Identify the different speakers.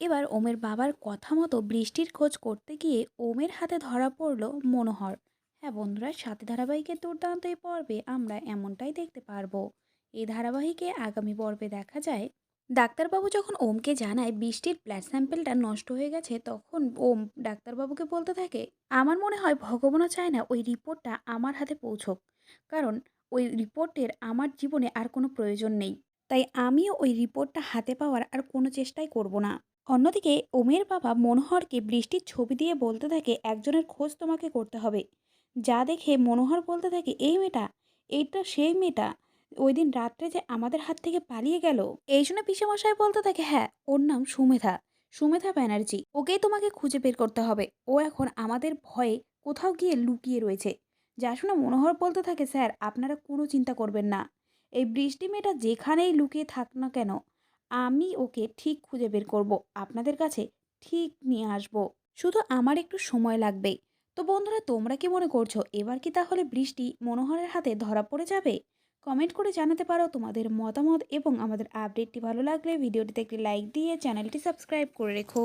Speaker 1: এবার ওমের বাবার কথা মতো বৃষ্টির খোঁজ করতে গিয়ে ওমের হাতে ধরা পড়ল মনোহর। হ্যাঁ বন্ধুরা, সাথী ধারাবাহিকের দুর্দান্ত এই পর্বে আমরা এমনটাই দেখতে পারবো। এই ধারাবাহিকে আগামী পর্বে দেখা যায়, ডাক্তারবাবু যখন ওমকে জানায় বৃষ্টির ব্লাড স্যাম্পেলটা নষ্ট হয়ে গেছে, তখন ওম ডাক্তারবাবুকে বলতে থাকে, আমার মনে হয় ভগবানও চায় না ওই রিপোর্টটা আমার হাতে পৌঁছক, কারণ ওই রিপোর্টের আমার জীবনে আর কোনো প্রয়োজন নেই। তাই আমিও ওই রিপোর্টটা হাতে পাওয়ার আর কোনো চেষ্টাই করব না। অন্যদিকে ওমের বাবা মনোহরকে বৃষ্টির ছবি দিয়ে বলতে থাকে, একজনের খোঁজ তোমাকে করতে হবে। যা দেখে মনোহর বলতে থাকে, এই মেয়েটা, এইটা সেই মেয়েটা ওই দিন রাত্রে যে আমাদের হাত থেকে পালিয়ে গেল। এই শুনে পিসেমশাই বলতে থাকে, হ্যাঁ, ওর নাম সুমেধা, সুমেধা ব্যানার্জি। ওকেই তোমাকে খুঁজে বের করতে হবে। ও এখন আমাদের ভয়ে কোথাও গিয়ে লুকিয়ে রয়েছে। যা শুনে মনোহর বলতে থাকে, স্যার আপনারা কোনো চিন্তা করবেন না, এই বৃষ্টি মেয়েটা যেখানেই লুকিয়ে থাক না কেন, আমি ওকে ঠিক খুঁজে বের করব, আপনাদের কাছে ঠিক নিয়ে আসব। শুধু আমার একটু সময় লাগবে। তো বন্ধুরা, তোমরা কি মনে করছো, এবার কি তাহলে বৃষ্টি মনোহরের হাতে ধরা পড়ে যাবে? কমেন্ট করে জানাতে পারো তোমাদের মতামত, এবং আমাদের আপডেটটি ভালো লাগলে ভিডিওটিতে একটি লাইক দিয়ে চ্যানেলটি সাবস্ক্রাইব করে রেখো।